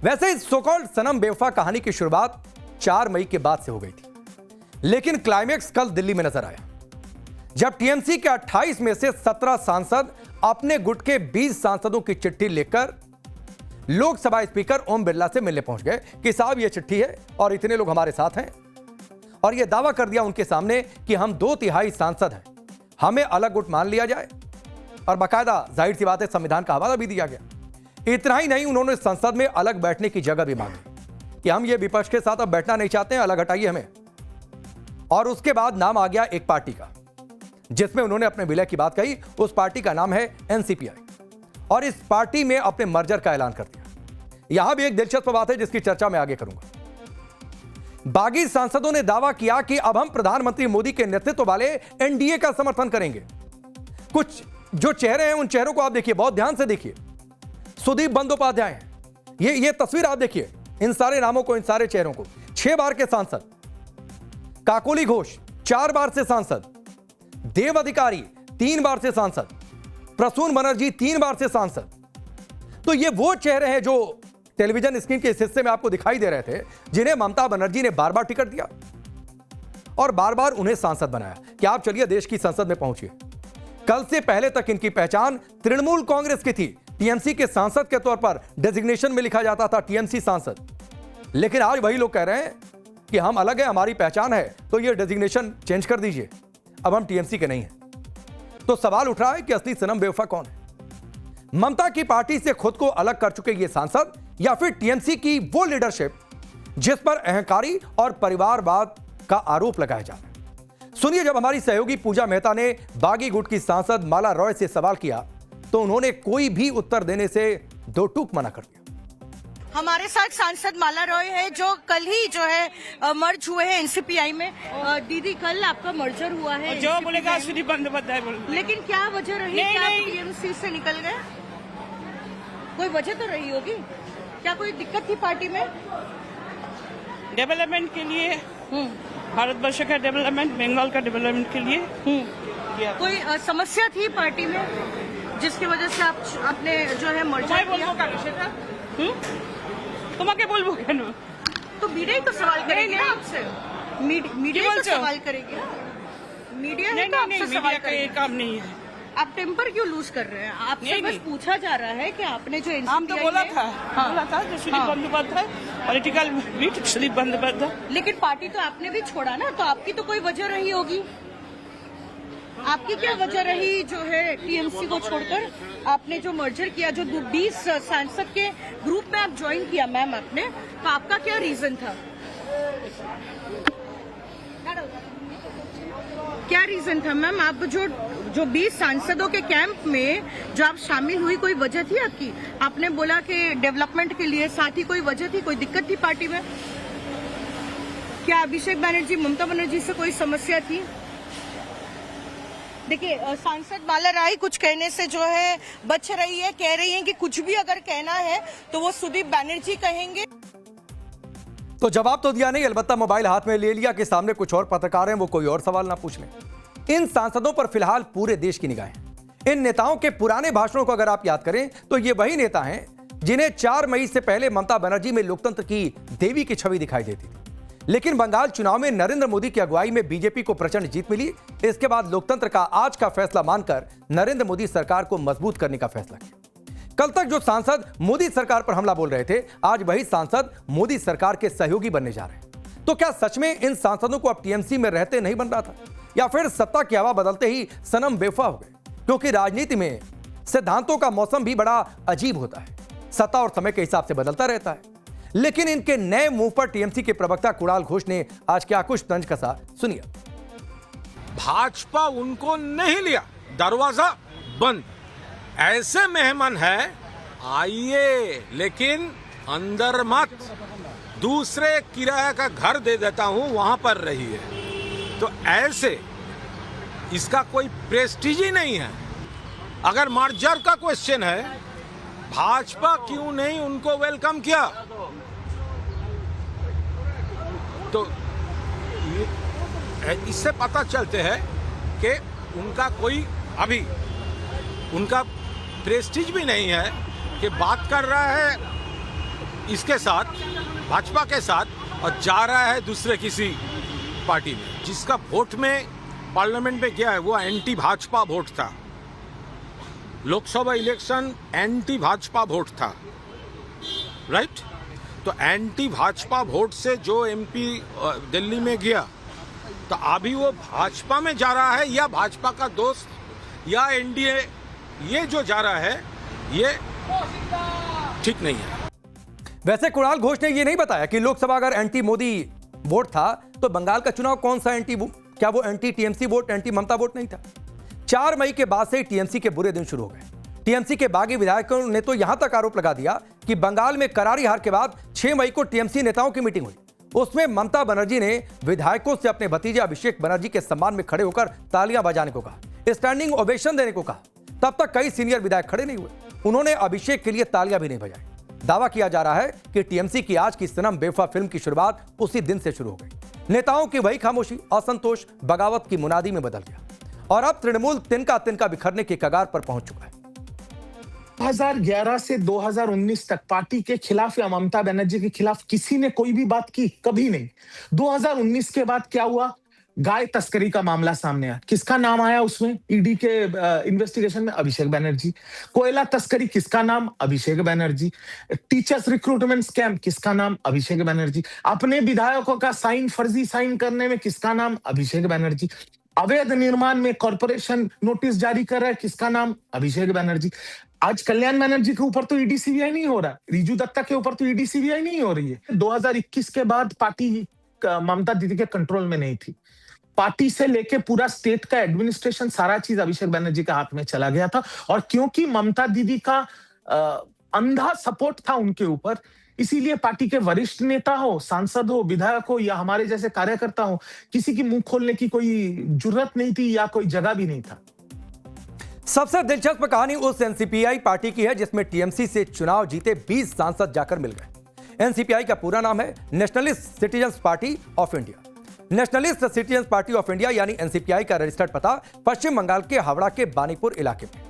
वैसे इस सो कॉल्ड सनम बेवफा कहानी की शुरुआत 4 मई के बाद से हो गई थी, लेकिन क्लाइमेक्स कल दिल्ली में नजर आया जब टीएमसी के 28 में से 17 सांसद अपने गुट के 20 सांसदों की चिट्ठी लेकर लोकसभा स्पीकर ओम बिरला से मिलने पहुंच गए कि साहब ये चिट्ठी है और इतने लोग हमारे साथ हैं, और यह दावा कर दिया उनके सामने कि हम 2/3 सांसद हैं, हमें अलग गुट मान लिया जाए। और बाकायदा जाहिर सी बात है संविधान का हवाला भी दिया गया। इतना ही नहीं, उन्होंने संसद में अलग बैठने की जगह भी मांगी कि हम ये विपक्ष के साथ अब बैठना नहीं चाहते हैं, अलग हटाइए हमें। और उसके बाद नाम आ गया एक पार्टी का जिसमें उन्होंने अपने विलय की बात कही। उस पार्टी का नाम है एनसीपीआई, और इस पार्टी में अपने मर्जर का ऐलान कर दिया। यहां भी एक दिलचस्प बात है जिसकी चर्चा मैं आगे करूंगा। बागी सांसदों ने दावा किया कि अब हम प्रधानमंत्री मोदी के नेतृत्व वाले एनडीए का समर्थन करेंगे। कुछ जो चेहरे हैं उन चेहरों को आप देखिए, बहुत ध्यान से देखिए। सुदीप बंदोपाध्याय हैं, ये तस्वीर आप देखिए, इन सारे नामों को, इन सारे चेहरों को। 6 बार के सांसद। काकोली घोष 4 बार से सांसद। देव अधिकारी 3 बार से सांसद। प्रसून बनर्जी 3 बार से सांसद। तो ये वो चेहरे हैं जो टेलीविजन स्क्रीन के इस हिस्से में आपको दिखाई दे रहे थे, जिन्हें ममता बनर्जी ने बार बार टिकट दिया और बार बार उन्हें सांसद बनाया कि आप चलिए देश की संसद में पहुंचिए। कल से पहले तक इनकी पहचान तृणमूल कांग्रेस की थी। टीएमसी के सांसद के तौर पर डेजिग्नेशन में लिखा जाता था टीएमसी सांसद। लेकिन आज वही लोग कह रहे हैं कि हम अलग है, हमारी पहचान है, तो ये डेजिग्नेशन चेंज कर दीजिए, अब हम टीएमसी के नहीं हैं। तो सवाल उठ रहा है कि असली सनम बेवफा कौन है? ममता की पार्टी से खुद को अलग कर चुके ये सांसद, या फिर टीएमसी की वो लीडरशिप जिस पर अहंकारी और परिवारवाद का आरोप लगाया जा रहा है? सुनिए, जब हमारी सहयोगी पूजा मेहता ने बागी गुट की सांसद माला रॉय से सवाल किया तो उन्होंने कोई भी उत्तर देने से दो टूक मना कर दिया। हमारे साथ सांसद माला रॉय है जो कल ही जो है मर्ज हुए हैं एनसीपीआई में। दीदी, कल आपका मर्जर हुआ है, जो बोलेगा सुदीप बंदोपाध्याय बोलेगा। लेकिन क्या वजह रही कि आप टीएमसी से निकल गए? कोई वजह तो रही होगी, क्या कोई दिक्कत थी पार्टी में? डेवलपमेंट के लिए, भारतवर्ष का डेवलपमेंट, बंगाल का डेवलपमेंट के लिए कोई समस्या थी पार्टी में जिसकी वजह से आपने जो है मर्जर किया? तुम्हारे बोलबो केन? तो मीडिया ही तो सवाल करेगी ना आपसे। मीडिया ही तो सवाल करेगी ना। मीडिया ही तो आपसे सवाल करेगी। ये काम नहीं है। आप टेम्पर क्यों लूज कर रहे हैं? आपसे बस पूछा जा रहा है कि आपने जो हम तो बोला था जो सुदीप बंदोपाध्याय, पॉलिटिकल लीड सुदीप बंदोपाध्याय। लेकिन पार्टी तो आपने भी छोड़ा ना, तो आपकी तो कोई वजह रही होगी। आपकी क्या वजह रही जो है टीएमसी को छोड़कर आपने जो मर्जर किया, जो 20 सांसद के ग्रुप में आप ज्वाइन किया मैम आपने, तो आपका क्या रीजन था? क्या रीजन था मैम? आप जो 20 सांसदों के कैंप में जो आप शामिल हुई, कोई वजह थी आपकी? आपने बोला कि डेवलपमेंट के लिए, साथ ही कोई वजह थी, कोई दिक्कत थी पार्टी में? क्या अभिषेक बनर्जी, ममता बनर्जी से कोई समस्या थी? देखिए, सांसद माला राय कुछ कहने से जो है बच रही है, कह रही है कि कुछ भी अगर कहना है तो वो सुदीप बनर्जी कहेंगे। तो जवाब तो दिया नहीं, अलबत्ता मोबाइल हाथ में ले लिया कि सामने कुछ और पत्रकार हैं, वो कोई और सवाल ना पूछ लें। इन सांसदों पर फिलहाल पूरे देश की निगाहें। इन नेताओं के पुराने भाषणों को अगर आप याद करें तो ये वही नेता हैं जिन्हें 4 मई से पहले ममता बनर्जी में लोकतंत्र की देवी की छवि दिखाई देती थी। लेकिन बंगाल चुनाव में नरेंद्र मोदी की अगुवाई में बीजेपी को प्रचंड जीत मिली। इसके बाद लोकतंत्र का आज का फैसला मानकर नरेंद्र मोदी सरकार को मजबूत करने का फैसला किया। कल तक जो सांसद मोदी सरकार पर हमला बोल रहे थे, आज वही सांसद मोदी सरकार के सहयोगी बनने जा रहे हैं। तो क्या सच में इन सांसदों को अब टीएमसी में रहते नहीं बन रहा था, या फिर सत्ता की हवा बदलते ही सनम बेवफा हो गए? क्योंकि राजनीति में सिद्धांतों का मौसम भी बड़ा अजीब होता है, सत्ता और समय के हिसाब से बदलता रहता है। लेकिन इनके नए मुंह पर टीएमसी के प्रवक्ता कुणाल घोष ने आज क्या कुछ तंज कसा, सुनिए। भाजपा उनको नहीं लिया, दरवाजा बंद। ऐसे मेहमान है, आइए लेकिन अंदर मत, दूसरे किराया का घर दे देता हूं, वहां पर रहिए। तो ऐसे इसका कोई प्रेस्टीज ही नहीं है। अगर मर्जर का क्वेश्चन है, भाजपा क्यों नहीं उनको वेलकम किया? तो इससे पता चलते हैं कि उनका कोई अभी उनका प्रेस्टीज भी नहीं है कि बात कर रहा है इसके साथ, भाजपा के साथ, और जा रहा है दूसरे किसी पार्टी में। जिसका वोट में पार्लियामेंट में गया है वो एंटी भाजपा वोट था। Lok Sabha election anti Bhajpa vote था। राइट। तो एंटी भाजपा वोट से जो एमपी दिल्ली में गया, तो अभी वो भाजपा में जा रहा है या भाजपा का दोस्त या एनडीए, ये जो जा रहा है ये ठीक नहीं है। वैसे कुणाल घोष ने यह नहीं बताया कि लोकसभा अगर एंटी मोदी वोट था तो बंगाल का चुनाव कौन सा क्या वो एंटी टीएमसी वोट, एंटी ममता वोट नहीं था। 4 मई के बाद से टीएमसी के बुरे दिन शुरू हो गए। टीएमसी के बागी विधायकों ने तो यहां तक आरोप लगा दिया कि बंगाल में करारी हार के बाद 6 मई को टीएमसी नेताओं की मीटिंग हुई, उसमें ममता बनर्जी ने विधायकों से अपने भतीजे अभिषेक बनर्जी के सम्मान में खड़े होकर तालियां बजाने को कहा, स्टैंडिंग ओवेशन देने को कहा। तब तक कई सीनियर विधायक खड़े नहीं हुए, उन्होंने अभिषेक के लिए तालियां भी नहीं बजाई। दावा किया जा रहा है कि टीएमसी की आज की सनम बेवफा फिल्म की शुरुआत उसी दिन से शुरू हो गई। नेताओं की वही खामोशी असंतोष बगावत की मुनादी में बदल गया और अब तृणमूल तिनका तिनका बिखरने के कगार पर पहुंच चुका है। 2011 से 2019 तक पार्टी के खिलाफ या ममता बनर्जी के खिलाफ किसी ने कोई भी बात की? कभी नहीं। 2019 के बाद क्या हुआ? गाय तस्करी का मामला सामने आया। किसका नाम आया उसमें? ईडी के इन्वेस्टिगेशन में अभिषेक बनर्जी। कोयला तस्करी, किसका नाम? Abhishek Banerjee. Teachers recruitment scam, किसका नाम? अभिषेक बनर्जी। अपने विधायकों का फर्जी साइन करने में किसका नाम? अभिषेक बनर्जी। अवैध निर्माण में कॉर्पोरेशन नोटिस जारी कर रहा है, किसका नाम? अभिषेक बनर्जी। आज कल्याण बनर्जी के ऊपर तो ईडी सीबीआई नहीं हो रहा, रिजू दत्ता के ऊपर तो ईडी सीबीआई नहीं हो रही है। 2021 के बाद पार्टी ममता दीदी के कंट्रोल में नहीं थी। पार्टी से लेके पूरा स्टेट का एडमिनिस्ट्रेशन, सारा चीज अभिषेक बनर्जी के हाथ में चला गया था। और क्योंकि ममता दीदी का अंधा सपोर्ट था उनके ऊपर, इसीलिए पार्टी के वरिष्ठ नेता हो, सांसद हो, विधायक हो या हमारे जैसे कार्यकर्ता हो, किसी की मुंह खोलने की कोई जुर्रत नहीं थी या कोई जगह भी नहीं था। सबसे दिलचस्प कहानी उस एनसीपीआई पार्टी की है जिसमें टीएमसी से चुनाव जीते 20 सांसद जाकर मिल गए। एनसीपीआई का पूरा नाम है nationalist citizens party of India. Nationalist citizens party of India यानी एनसीपीआई का रजिस्टर्ड पता पश्चिम बंगाल के हावड़ा के बानीपुर इलाके में।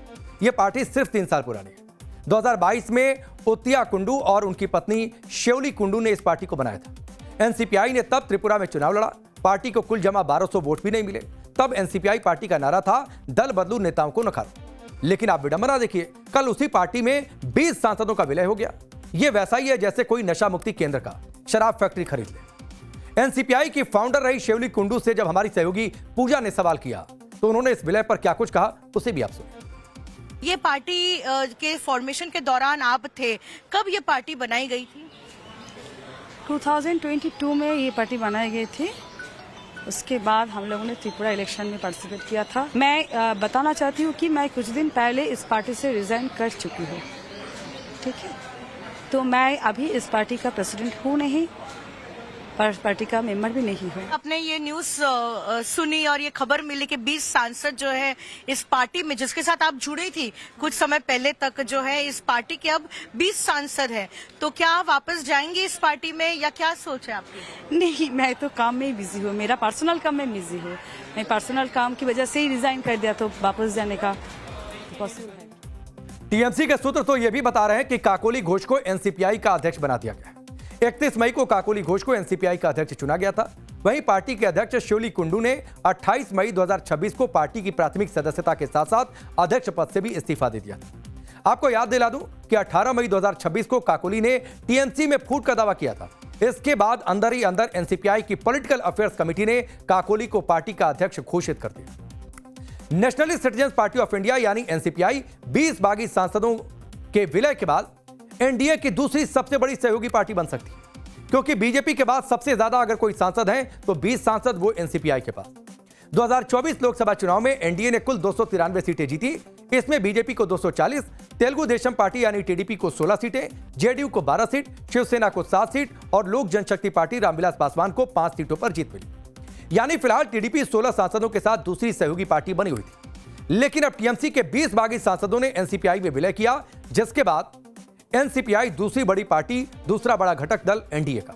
यह पार्टी सिर्फ 3 साल पुरानी है। 2022 में उत्तिया कुंडू और उनकी पत्नी शेवली कुंडू ने इस पार्टी को बनाया था। एनसीपीआई ने तब त्रिपुरा में चुनाव लड़ा, पार्टी को कुल जमा 1200 वोट भी नहीं मिले। तब एनसीपीआई पार्टी का नारा था दल बदलू नेताओं को नकारो। लेकिन आप विडंबना देखिए, कल उसी पार्टी में 20 सांसदों का विलय हो गया। यह वैसा ही है जैसे कोई नशा मुक्ति केंद्र का शराब फैक्ट्री खरीद ले। एनसीपीआई की फाउंडर रही शेवली कुंडू से जब हमारी सहयोगी पूजा ने सवाल किया तो उन्होंने इस विलय पर क्या कुछ कहा, उसे भी आप सुनिए। ये पार्टी के फॉर्मेशन के दौरान आप थे, कब ये पार्टी बनाई गई थी? 2022 में ये पार्टी बनाई गई थी। उसके बाद हम लोगों ने त्रिपुरा इलेक्शन में पार्टिसिपेट किया था। मैं बताना चाहती हूँ कि मैं कुछ दिन पहले इस पार्टी से रिजाइन कर चुकी हूँ, ठीक है। तो मैं अभी इस पार्टी का प्रेसिडेंट हूँ नहीं, पर पार्टी का मेंबर भी नहीं हूँ। आपने ये न्यूज सुनी और ये खबर मिली कि 20 सांसद जो है इस पार्टी में, जिसके साथ आप जुड़ी थी कुछ समय पहले तक, जो है इस पार्टी के अब 20 सांसद हैं, तो क्या आप वापस जाएंगे इस पार्टी में या क्या सोच है आपकी? नहीं, मैं तो काम में ही बिजी हूँ, मेरा पर्सनल काम में बिजी हूँ। मैं पर्सनल काम की वजह से ही रिजाइन कर दिया, तो वापस जाने का पॉसिबल है। टीएमसी के सूत्र तो यह भी बता रहे हैं कि काकोली घोष को एनसीपीआई का अध्यक्ष बना दिया गया। 31 मई को काकोली घोष को एनसीपीआई का अध्यक्ष चुना गया था। वहीं पार्टी के अध्यक्ष शेवली कुंडू ने 28 मई 2026 को पार्टी की प्राथमिक सदस्यता के साथ साथ अध्यक्ष पद से भी इस्तीफा दे दिया था। आपको याद दिला दूं कि 18 मई 2026 को काकोली ने टीएमसी में फूट का दावा किया था। इसके बाद अंदर ही अंदर एनसीपीआई की पॉलिटिकल अफेयर्स कमेटी ने काकोली को पार्टी का अध्यक्ष घोषित कर दिया। Nationalist citizens party of India यानी एनसीपीआई 20 बागी सांसदों के विलय के बाद एनडीए की दूसरी सबसे बड़ी सहयोगी पार्टी बन सकती है, क्योंकि बीजेपी के बाद सबसे ज्यादा अगर कोई सांसद हैं तो 20 सांसद वो एनसीपीआई के पास। 2024 लोकसभा चुनाव में एनडीए ने कुल 293 सीटें जीती। इसमें बीजेपी को 240, तेलुगु देशम पार्टी यानी टीडीपी को 16 सीटें, जेडीयू को 12 सीट, शिवसेना को 7 सीट और लोक जनशक्ति पार्टी रामविलास पासवान को 5 सीटों पर जीत मिली। यानी फिलहाल टीडीपी 16 सांसदों के साथ दूसरी सहयोगी पार्टी बनी हुई थी। लेकिन अब टीएमसी के 20 बागी सांसदों ने एनसीपीआई में विलय किया, जिसके बाद एनसीपीआई दूसरी बड़ी पार्टी, दूसरा बड़ा घटक दल एनडीए का।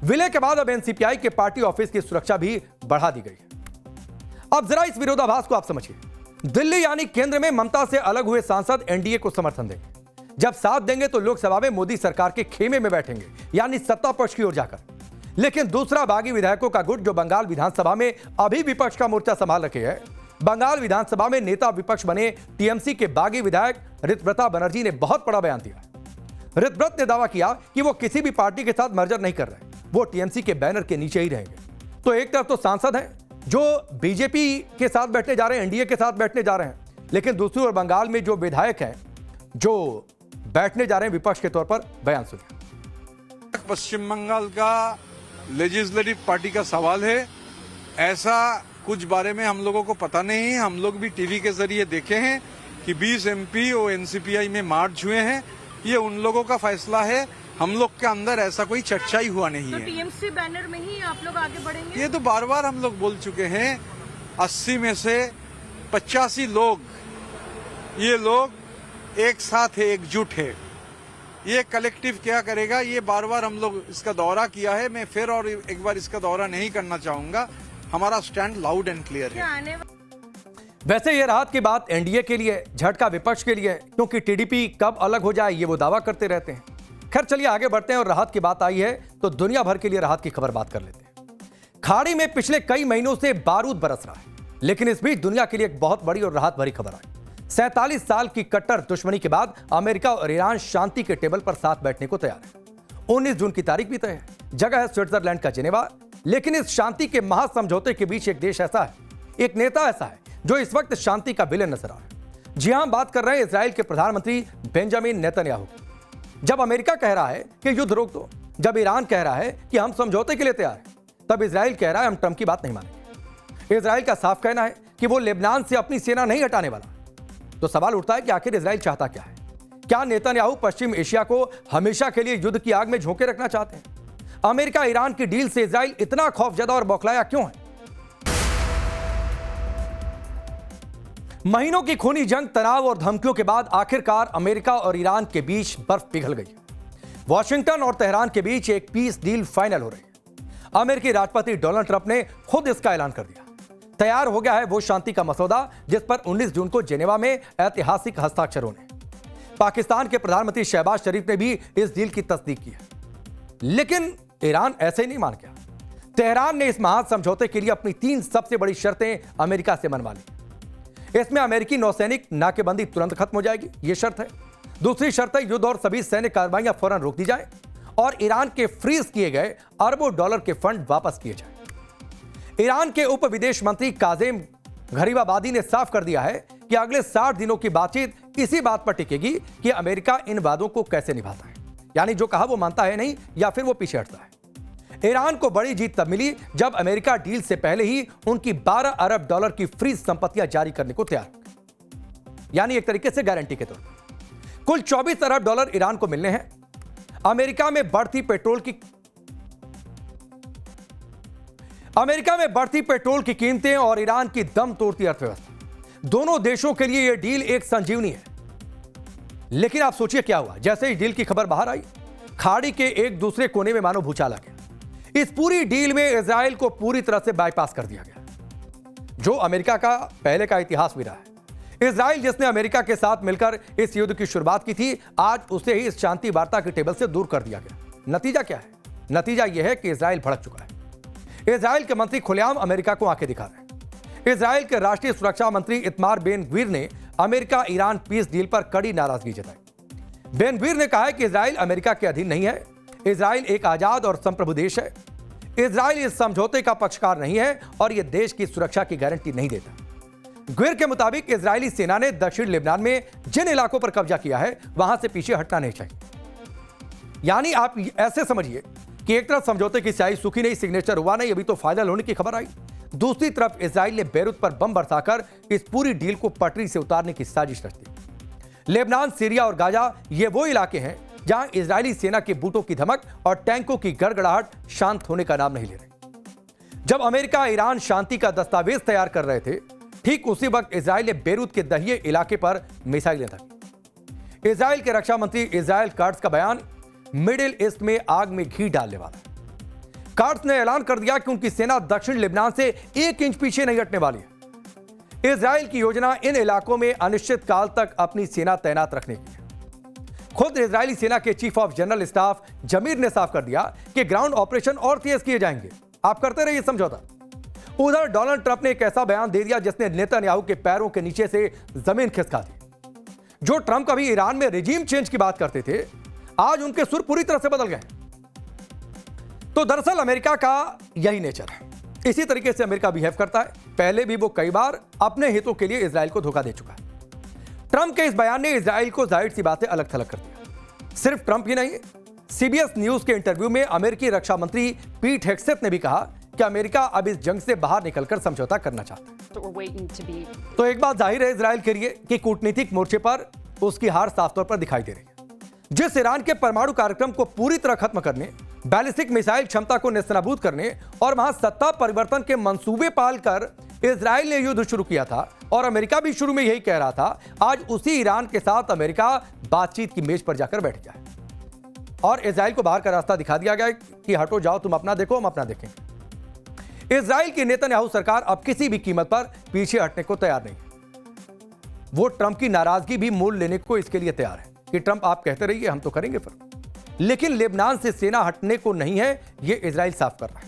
विलय के बाद अब एनसीपीआई के पार्टी ऑफिस की सुरक्षा भी बढ़ा दी गई है। अब जरा इस विरोधाभास को आप समझिए। दिल्ली यानी केंद्र में ममता से अलग हुए सांसद एनडीए को समर्थन देंगे। जब साथ देंगे तो लोकसभा में मोदी सरकार के खेमे में बैठेंगे, यानी सत्ता पक्ष की ओर जाकर। लेकिन दूसरा बागी विधायकों का गुट जो बंगाल विधानसभा में अभी विपक्ष का मोर्चा संभाल रखे है, बंगाल विधानसभा में नेता विपक्ष बने टीएमसी के बागी विधायक ऋतव्रता बनर्जी ने बहुत बड़ा बयान दिया। ऋतव्रत ने दावा किया कि वो किसी भी पार्टी के साथ मर्जर नहीं कर रहे, वो टीएमसी के बैनर के नीचे ही रहेंगे। तो एक तरफ तो सांसद हैं जो बीजेपी के साथ बैठने जा रहे हैं, एनडीए के साथ बैठने जा रहे हैं, लेकिन दूसरी ओर बंगाल में जो विधायक हैं जो बैठने जा रहे हैं विपक्ष के तौर पर, बयान सुनिए। पश्चिम बंगाल का लेजिस्लेटिव पार्टी का सवाल है, ऐसा कुछ बारे में हम लोगों को पता नहीं है। हम लोग भी टीवी के जरिए देखे हैं कि 20 एमपी और एनसीपीआई में मार्च हुए हैं, ये उन लोगों का फैसला है, हम लोग के अंदर ऐसा कोई चर्चा ही हुआ नहीं है। तो टीएमसी बैनर में ही आप लोग आगे बढ़ेंगे? ये तो बार बार हम लोग बोल चुके हैं, 80 में से 85 लोग, ये लोग एक साथ है, एकजुट है। ये कलेक्टिव क्या करेगा, ये बार बार हम लोग इसका दौरा किया है। मैं फिर और एक बार इसका दौरा नहीं करना चाहूंगा। हमारा स्टैंड लाउड एंड क्लियर है। वैसे ये राहत की बात एनडीए के लिए, झटका विपक्ष के लिए, क्योंकि टीडीपी कब अलग हो जाए ये वो दावा करते रहते हैं। खैर चलिए आगे बढ़ते हैं और राहत की बात आई है तो दुनिया भर के लिए राहत की खबर बात कर लेते हैं। खाड़ी में पिछले कई महीनों से बारूद बरस रहा है, लेकिन इस बीच दुनिया के लिए एक बहुत बड़ी और राहत भरी खबर आई। 47 साल की कट्टर दुश्मनी के बाद अमेरिका और ईरान शांति के टेबल पर साथ बैठने को तैयार है। 19 जून की तारीख भी तय है, जगह है स्विट्जरलैंड का जिनेवा। लेकिन इस शांति के महासमझौते के बीच एक देश ऐसा है, एक नेता ऐसा है जो इस वक्त शांति का विलेन नजर आ रहा है। जी हां, बात कर रहे हैं इजराइल के प्रधानमंत्री बेंजामिन नेतन्याहू की। जब अमेरिका कह रहा है कि युद्ध रोक दो, जब ईरान कह रहा है कि हम समझौते के लिए तैयार हैं, तब इजराइल कह रहा है हम ट्रंप की बात नहीं मानेंगे। इजराइल का साफ कहना है कि वो लेबनान से अपनी सेना नहीं हटाने वाला। तो सवाल उठता है कि आखिर इजराइल चाहता क्या है? क्या नेतन्याहू पश्चिम एशिया को हमेशा के लिए युद्ध की आग में झोंके रखना चाहते हैं? अमेरिका ईरान की डील से इजराइल इतना खौफजदा और बौखलाया क्यों है? महीनों की खूनी जंग, तनाव और धमकियों के बाद आखिरकार अमेरिका और ईरान के बीच बर्फ पिघल गई। वॉशिंगटन और तेहरान के बीच एक पीस डील फाइनल हो रही है। अमेरिकी राष्ट्रपति डोनाल्ड ट्रंप ने खुद इसका ऐलान कर दिया। तैयार हो गया है वो शांति का मसौदा जिस पर 19 जून को जेनेवा में ऐतिहासिक हस्ताक्षर होने। पाकिस्तान के प्रधानमंत्री शहबाज शरीफ ने भी इस डील की तस्दीक की है। लेकिन ईरान ऐसे ही नहीं मान गया। तेहरान ने इस महासमझौते के लिए अपनी 3 सबसे बड़ी शर्तें अमेरिका से मनवा ली। इसमें अमेरिकी नौसैनिक नाकेबंदी तुरंत खत्म हो जाएगी, यह शर्त है। दूसरी शर्त है युद्ध और सभी सैन्य कार्रवाइयां फौरन रोक दी जाए और ईरान के फ्रीज किए गए अरबों डॉलर के फंड वापस किए जाए। ईरान के उप विदेश मंत्री काज़ेम गरीबाबादी ने साफ कर दिया है कि अगले 60 दिनों की बातचीत इसी बात पर टिकेगी कि अमेरिका इन वादों को कैसे निभाता है, यानी जो कहा वो मानता है नहीं या फिर वो पीछे हटता है। ईरान को बड़ी जीत तब मिली जब अमेरिका डील से पहले ही उनकी 12 अरब डॉलर की फ्रीज संपत्तियां जारी करने को तैयार, यानी एक तरीके से गारंटी के तौर पर। कुल 24 अरब डॉलर ईरान को मिलने हैं। अमेरिका में बढ़ती पेट्रोल की कीमतें और ईरान की दम तोड़ती अर्थव्यवस्था, दोनों देशों के लिए यह डील एक संजीवनी है। लेकिन आप सोचिए क्या हुआ जैसे ही डील की खबर बाहर आई, खाड़ी के एक दूसरे कोने में मानो भूचाल आ गया। इस पूरी डील में इजराइल को पूरी तरह से बाईपास कर दिया गया, जो अमेरिका का पहले का इतिहास भी रहा है। इजराइल जिसने अमेरिका के साथ मिलकर इस युद्ध की शुरुआत की थी, आज उसे ही इस शांति वार्ता के टेबल से दूर कर दिया गया। नतीजा क्या है? नतीजा यह है कि इजराइल भड़क चुका है। इजराइल के मंत्री खुलेआम अमेरिका को आंखें दिखा रहे हैं। इजराइल के राष्ट्रीय सुरक्षा मंत्री इतमार बेन ग्वीर ने अमेरिका ईरान पीस डील पर कड़ी नाराजगी जताई। बेन ग्वीर ने कहा है कि इजराइल अमेरिका के अधीन नहीं है, इजराइल एक आजाद और संप्रभु देश है। इजराइल इस समझौते का पक्षकार नहीं है और यह देश की सुरक्षा की गारंटी नहीं देता। ग्वीर के मुताबिक इजरायली सेना ने दक्षिण लेबनान में जिन इलाकों पर कब्जा किया है वहां से पीछे हटना नहीं चाहिए। यानी आप ऐसे समझिए कि एक तरफ समझौते की स्याही सूखी नहीं, सिग्नेचर हुआ नहीं, अभी तो फाइनल होने की खबर आई। दूसरी तरफ इजराइल ने बेरूत पर बम बरसाकर इस पूरी डील को पटरी से उतारने की साजिश रची। लेबनान, सीरिया और गाजा ये वो इलाके हैं जहां इजरायली सेना के बूटों की धमक और टैंकों की गड़गड़ाहट शांत होने का नाम नहीं ले रही। जब अमेरिका ईरान शांति का दस्तावेज तैयार कर रहे थे, ठीक उसी वक्त इजराइल ने बेरूत के दहिये इलाके पर मिसाइलें दागी। इजराइल के रक्षा मंत्री इजराइल काट्स का बयान मिडिल ईस्ट में आग में घी डालने वाला है। काट्स ने ऐलान कर दिया कि उनकी सेना दक्षिण लेबनान से 1 इंच पीछे नहीं हटने वाली है। इजराइल की योजना इन इलाकों में अनिश्चित काल तक अपनी सेना तैनात रखने की है। खुद इजरायली सेना के चीफ ऑफ जनरल स्टाफ जमीर ने साफ कर दिया कि ग्राउंड ऑपरेशन और तेज किए जाएंगे, आप करते रहिए समझौता। उधर डोनाल्ड ट्रंप ने एक ऐसा बयान दे दिया जिसने नेतन्याहू के पैरों के नीचे से जमीन खिसका दी। जो ट्रंप कभी ईरान में रिजीम चेंज की बात करते थे, आज उनके सुर पूरी तरह से बदल गए। तो दरअसल अमेरिका का यही नेचर है, इसी तरीके से अमेरिका बिहेव करता है। पहले भी वो कई बार अपने हितों के लिए इजराइल को धोखा दे चुका है। ट्रंप के इस बयान ने इजराइल को जाहिर सी बातें अलग थलग कर दिया। सिर्फ ट्रंप ही नहीं, सीबीएस न्यूज के इंटरव्यू में अमेरिकी रक्षा मंत्री पीट हेग्सेथ ने भी कहा कि अमेरिका अब इस जंग से बाहर निकलकर समझौता करना चाहता है। तो एक बात जाहिर है इजराइल के लिए कि कूटनीतिक मोर्चे पर उसकी हार साफ तौर पर दिखाई दे रही है। जिस ईरान के परमाणु कार्यक्रम को पूरी तरह खत्म करने, बैलिस्टिक मिसाइल क्षमता को नेस्तनाबूद करने और वहां सत्ता परिवर्तन के मंसूबे पालकर इजराइल ने युद्ध शुरू किया था और अमेरिका भी शुरू में यही कह रहा था, आज उसी ईरान के साथ अमेरिका बातचीत की मेज पर जाकर बैठ गया है और इजराइल को बाहर का रास्ता दिखा दिया गया कि हटो जाओ, तुम अपना देखो, हम अपना देखेंगे। इजराइल की नेतन्याहू सरकार अब किसी भी कीमत पर पीछे हटने को तैयार नहीं है। वो ट्रंप की नाराजगी भी मोल लेने को इसके लिए तैयार है कि ट्रंप आप कहते रहिए, हम तो करेंगे फिर, लेकिन लेबनान से सेना हटने को नहीं है, यह इजराइल साफ कर रहा है।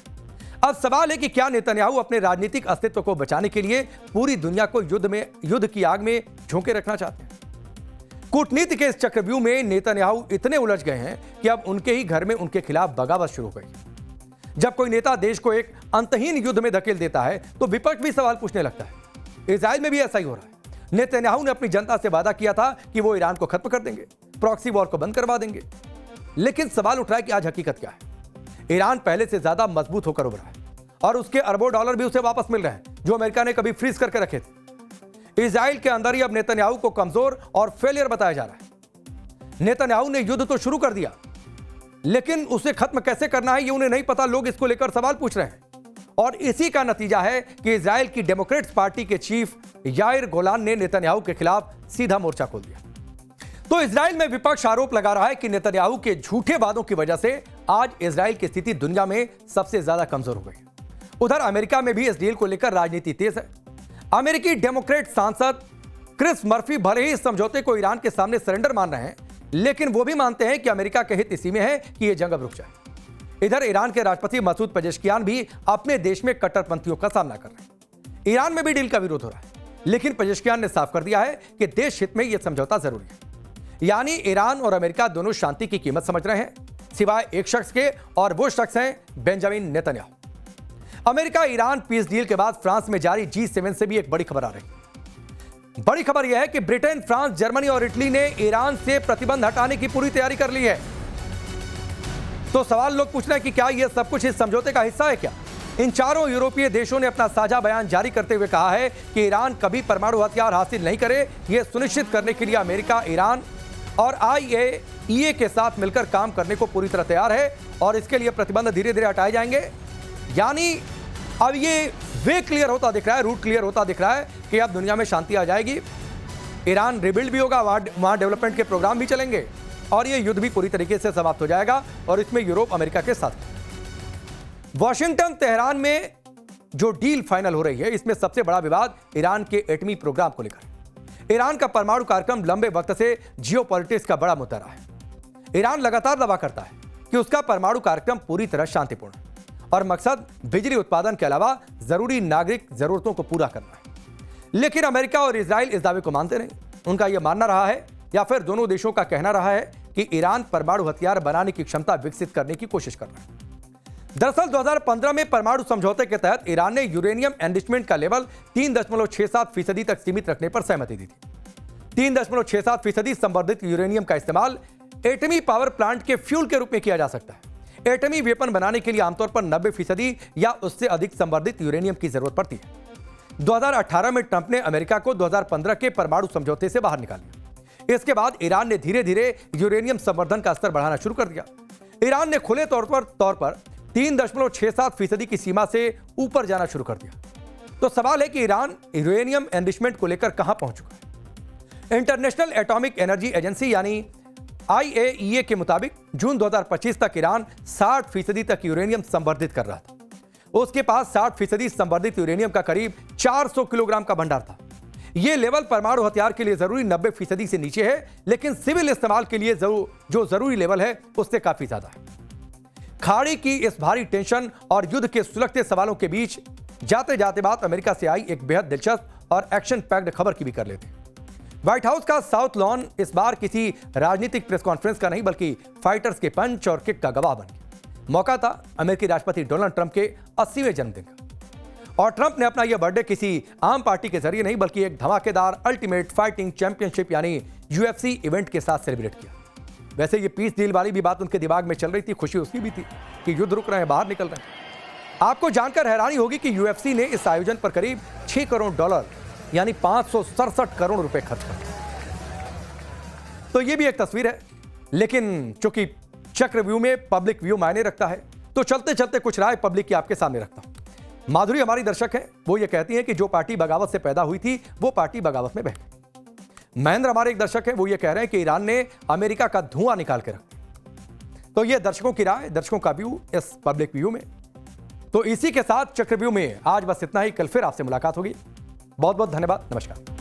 अब सवाल है कि क्या नेतन्याहू अपने राजनीतिक अस्तित्व को बचाने के लिए पूरी दुनिया को युद्ध की आग में झोंके रखना चाहते हैं। कूटनीति के इस चक्रव्यूह में नेतन्याहू इतने उलझ गए हैं कि अब उनके ही घर में उनके खिलाफ बगावत शुरू हो गई। जब कोई नेता देश को एक अंतहीन युद्ध में धकेल देता है तो विपक्ष भी सवाल पूछने लगता है। इजराइल में भी ऐसा ही हो रहा है। नेतन्याहू ने अपनी जनता से वादा किया था कि वो ईरान को खत्म कर देंगे, प्रॉक्सी वॉर को बंद करवा देंगे, लेकिन सवाल उठ रहा है कि आज हकीकत क्या है। ईरान पहले से ज्यादा मजबूत होकर उभरा है और उसके अरबों डॉलर भी उसे वापस मिल रहे हैं जो अमेरिका ने कभी फ्रीज करके रखे थे। इजराइल के अंदर ही अब नेतन्याहू को कमजोर और फेलियर बताया जा रहा है। नेतन्याहू ने युद्ध तो शुरू कर दिया, लेकिन उसे खत्म कैसे करना है ये उन्हें नहीं पता। लोग इसको लेकर सवाल पूछ रहे हैं और इसी का नतीजा है कि इजराइल की डेमोक्रेट्स पार्टी के चीफ याइर गोलान ने नेतन्याहू के खिलाफ सीधा मोर्चा खोल दिया। तो इजराइल में विपक्ष आरोप लगा रहा है कि नेतन्याहू के झूठे वादों की वजह से आज इजराइल की स्थिति दुनिया में सबसे ज्यादा कमजोर हो गई। उधर अमेरिका में भी इस डील को लेकर राजनीति तेज है। अमेरिकी डेमोक्रेट सांसद क्रिस मर्फी भले ही इस समझौते को ईरान के सामने सरेंडर मान रहे हैं, लेकिन वो भी मानते हैं कि अमेरिका के हित इसी में है कि यह जंग अब रुक जाए। इधर ईरान के राष्ट्रपति मसूद पेजेश्कियान भी अपने देश में कट्टरपंथियों का सामना कर रहे हैं। ईरान में भी डील का विरोध हो रहा है, लेकिन पेजेश्कियान ने साफ कर दिया है कि देश हित में यह समझौता जरूरी है। यानी ईरान और अमेरिका दोनों शांति की कीमत समझ रहे हैं, सिवाय एक शख्स के, और वो शख्स हैं Benjamin Netanyahu. America Iran peace deal के बाद फ्रांस में जारी G7 से भी एक बड़ी खबर आ रही है। बड़ी खबर यह है कि ब्रिटेन, फ्रांस, जर्मनी और इटली ने ईरान से प्रतिबंध हटाने की पूरी तैयारी कर ली है। तो सवाल लोग पूछ रहे हैं कि क्या यह सब कुछ इस समझौते का हिस्सा है क्या? इन चारों यूरोपीय देशों ने अपना साझा बयान जारी करते हुए कहा है कि ईरान कभी परमाणु हथियार हासिल नहीं करे। यह सुनिश्चित करने के लिए अमेरिका, ईरान और IAEA के साथ मिलकर काम करने को पूरी तरह तैयार है और इसके लिए प्रतिबंध धीरे धीरे हटाए जाएंगे। यानी अब ये वे क्लियर होता दिख रहा है, रूट क्लियर होता दिख रहा है कि अब दुनिया में शांति आ जाएगी। ईरान रिबिल्ड भी होगा, वहां डेवलपमेंट के प्रोग्राम भी चलेंगे और ये युद्ध भी पूरी तरीके से समाप्त हो जाएगा और इसमें यूरोप अमेरिका के साथ। वॉशिंगटन तेहरान में जो डील फाइनल हो रही है, इसमें सबसे बड़ा विवाद ईरान के एटमी प्रोग्राम को लेकर। ईरान का परमाणु कार्यक्रम लंबे वक्त से जियोपॉलिटिक्स का बड़ा मुद्दा रहा है। ईरान लगातार दावा करता है कि उसका परमाणु कार्यक्रम पूरी तरह शांतिपूर्ण है और मकसद बिजली उत्पादन के अलावा जरूरी नागरिक जरूरतों को पूरा करना है। लेकिन अमेरिका और इजराइल इस दावे को मानते नहीं। उनका यह मानना रहा है, या फिर दोनों देशों का कहना रहा है, कि ईरान परमाणु हथियार बनाने की क्षमता विकसित करने की कोशिश कर रहा है। दरअसल 2015 में परमाणु समझौते के तहत ईरान ने यूरेनियम एनरिचमेंट का लेवल 3.67% तक सीमित रखने पर सहमति दी थी। 3.67% संवर्धित यूरेनियम का इस्तेमाल एटमी पावर प्लांट के फ्यूल के रूप में किया जा सकता है। एटमी वेपन बनाने के लिए आमतौर पर 90% या उससे अधिक संवर्धित यूरेनियम की जरूरत पड़ती है। 2018 में ट्रंप ने अमेरिका को 2015 के परमाणु समझौते से बाहर निकाल दिया। इसके बाद ईरान ने धीरे धीरे यूरेनियम संवर्धन का स्तर बढ़ाना शुरू कर दिया। ईरान ने खुले तौर पर 3.67% की सीमा से ऊपर जाना शुरू कर दिया। तो सवाल है कि ईरान यूरेनियम एनरिचमेंट को लेकर कहां पहुंच चुका है। इंटरनेशनल एटॉमिक एनर्जी एजेंसी यानी IAEA के मुताबिक जून 2025 तक ईरान 60% तक यूरेनियम संवर्धित कर रहा था। उसके पास 60% संवर्धित यूरेनियम का करीब 400 किलोग्राम का भंडार था। यह लेवल परमाणु हथियार के लिए जरूरी 90% से नीचे है, लेकिन सिविल इस्तेमाल के लिए जो जरूरी लेवल है उससे काफी ज्यादा है। खाड़ी की इस भारी टेंशन और युद्ध के सुलगते सवालों के बीच जाते जाते बात अमेरिका से आई एक बेहद दिलचस्प और एक्शन पैक्ड खबर की भी कर लेते हैं। व्हाइट हाउस का साउथ लॉन इस बार किसी राजनीतिक प्रेस कॉन्फ्रेंस का नहीं बल्कि फाइटर्स के पंच और किक का गवाह बन गया। मौका था अमेरिकी राष्ट्रपति डोनाल्ड ट्रंप के 80वें जन्मदिन का और ट्रंप ने अपना यह बर्थडे किसी आम पार्टी के जरिए नहीं बल्कि एक धमाकेदार अल्टीमेट फाइटिंग चैंपियनशिप यानी UFC इवेंट के साथ सेलिब्रेट किया। वैसे ये पीस डील वाली भी बात उनके दिमाग में चल रही थी, खुशी उसकी भी थी कि युद्ध रुक रहे हैं, बाहर निकल रहे हैं। आपको जानकर हैरानी होगी कि UFC ने इस आयोजन पर करीब $6 करोड़ यानी 567 करोड़ रुपए खर्च कर। तो ये भी एक तस्वीर है, लेकिन चूंकि चक्रव्यूह में पब्लिक व्यू मायने रखता है तो चलते चलते कुछ राय पब्लिक की आपके सामने रखता हूं। माधुरी हमारी दर्शक है, वो ये कहती है कि जो पार्टी बगावत से पैदा हुई थी वो पार्टी बगावत में बह गई। महेंद्र हमारे एक दर्शक है, वो ये कह रहे हैं कि ईरान ने अमेरिका का धुआं निकाल के रखा। तो ये दर्शकों की राय, दर्शकों का व्यू इस पब्लिक व्यू में। तो इसी के साथ चक्रव्यूह में आज बस इतना ही। कल फिर आपसे मुलाकात होगी। बहुत बहुत धन्यवाद। नमस्कार।